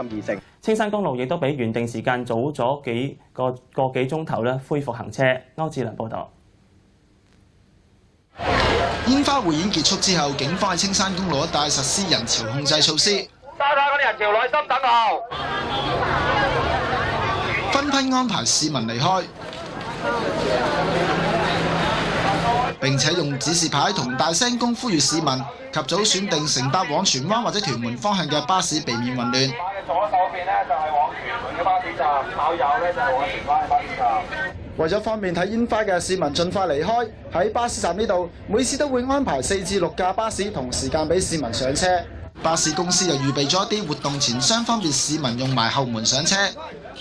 而成。青山公路亦都比原定時間早咗個幾鐘頭咧恢復行車。歐志良報導。煙花匯演結束之後，警方喺青山公路一帶實施人潮控制措施。沙灘嗰啲人潮耐心等候，分批安排市民離開，並且用指示牌同大聲公呼籲市民及早選定乘搭往荃灣或者屯門方向嘅巴士，避免混亂。左手邊呢就係往屯門嘅巴士站，靠右呢就係往荃灣嘅巴士站。為咗方便睇煙花嘅市民盡快離開，喺巴士站呢度每次都會安排4至6架巴士同時間俾市民上車。巴士公司又預備咗一啲活動錢箱，方便市民用埋後門上車。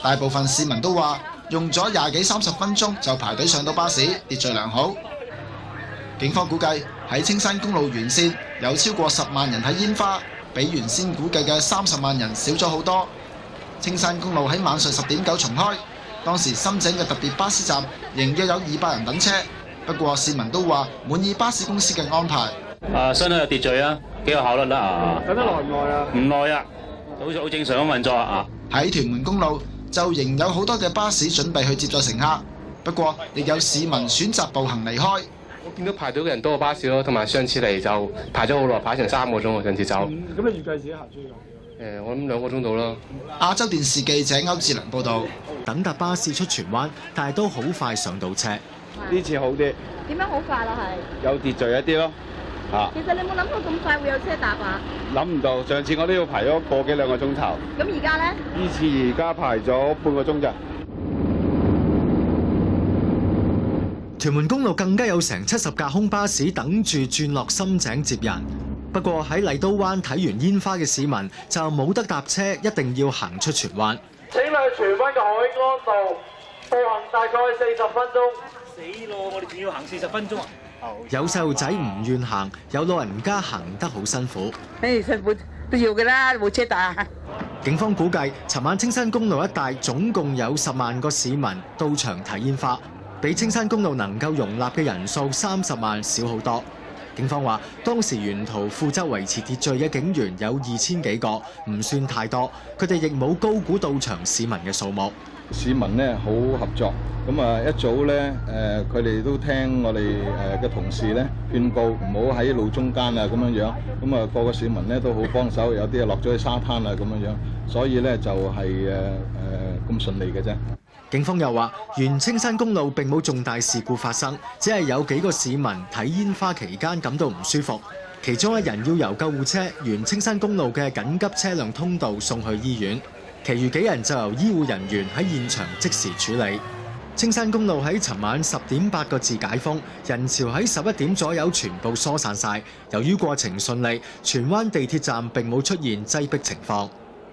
大部分市民都話用咗20幾30分鐘就排隊上到巴士，秩序良好。警方估計喺青山公路沿線有超過10萬人睇煙花，比原先估計嘅30萬人少咗好多。青山公路喺晚上10點9重開，當時深井嘅特別巴士站仍約有200人等車。不過市民都話滿意巴士公司嘅安排。相當有秩序啊，幾有效率啦等得耐唔耐啊？唔耐啊，好正常咁運作啊。喺屯門公路就仍有好多嘅巴士準備去接載乘客，不過亦有市民選擇步行離開。我見到排隊嘅人多過巴士咯，同埋上次嚟就排咗好耐，排成3個鐘喎，上次走。咁你預計自己行出去我諗2個鐘到啦。亞洲電視記者歐志良報導。等搭巴士出荃灣，但係都好快上到車。呢次好啲。點樣好快咯？係有秩序一啲咯。其實你冇諗過咁快會有車搭啊？諗唔到，上次我都要排咗個幾兩個鐘頭。咁而家呢？呢次而家排咗半個鐘咋。屯門公路更加有成70架空巴士等住轉落深井接人。不過喺麗都灣睇完煙花嘅市民就冇得搭車，一定要行出荃灣。請去荃灣嘅海安道步行大概40分鐘。死咯！我哋仲要行40分鐘啊！有細路仔唔願行，有老人家行得好辛苦。辛苦都要嘅啦，冇車搭。警方估計，尋晚青山公路一帶總共有10萬個市民到場睇煙花，比青山公路能夠容納嘅人數30萬少好多。警方話，當時沿途負責維持秩序嘅警員有2000幾個，唔算太多。佢哋亦冇高估到場市民嘅數目。市民呢好合作，咁一早呢佢哋都聽我哋嘅同事呢勸告，唔好喺路中間啊咁樣，咁個個市民呢都好幫手，有啲落咗去沙灘啊咁樣，所以呢就係咁順利嘅啫。警方又話，沿青山公路並冇重大事故發生，只係有幾個市民睇煙花期間感到唔舒服，其中一人要由救護車沿青山公路嘅緊急車輛通道送去醫院。其餘幾人就由醫護人員喺現場即時處理。青山公路喺尋晚10點8個字解封，人潮喺11點左右全部疏散晒。由於過程順利，荃灣地鐵站並冇出現擠迫情況。